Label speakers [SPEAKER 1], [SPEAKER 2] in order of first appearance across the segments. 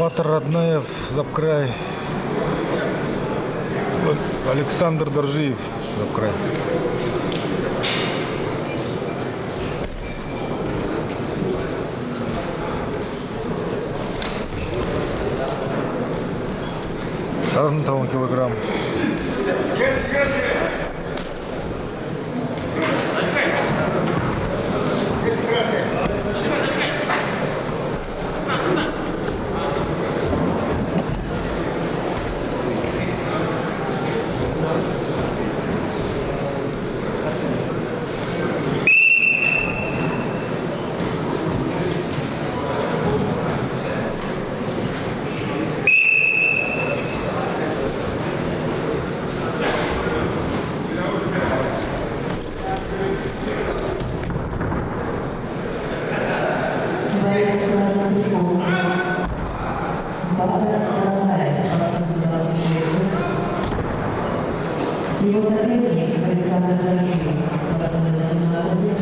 [SPEAKER 1] Батыр Раднаев, Запкрай. Александр Доржиев, Запкрай. Шарнтаун килограмм.
[SPEAKER 2] Его соперник Александр Доржиев, спортсмен 18 лет,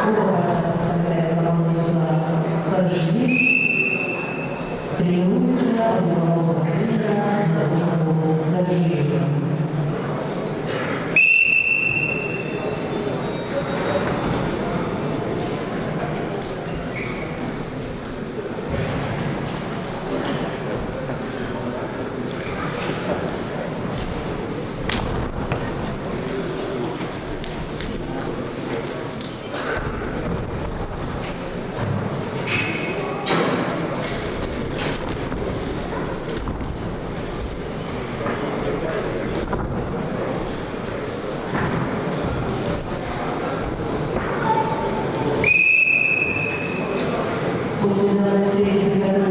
[SPEAKER 2] оба борца представляют команду села Доржиев, тренируются от уголовного тренера Доржиева. После 20 лет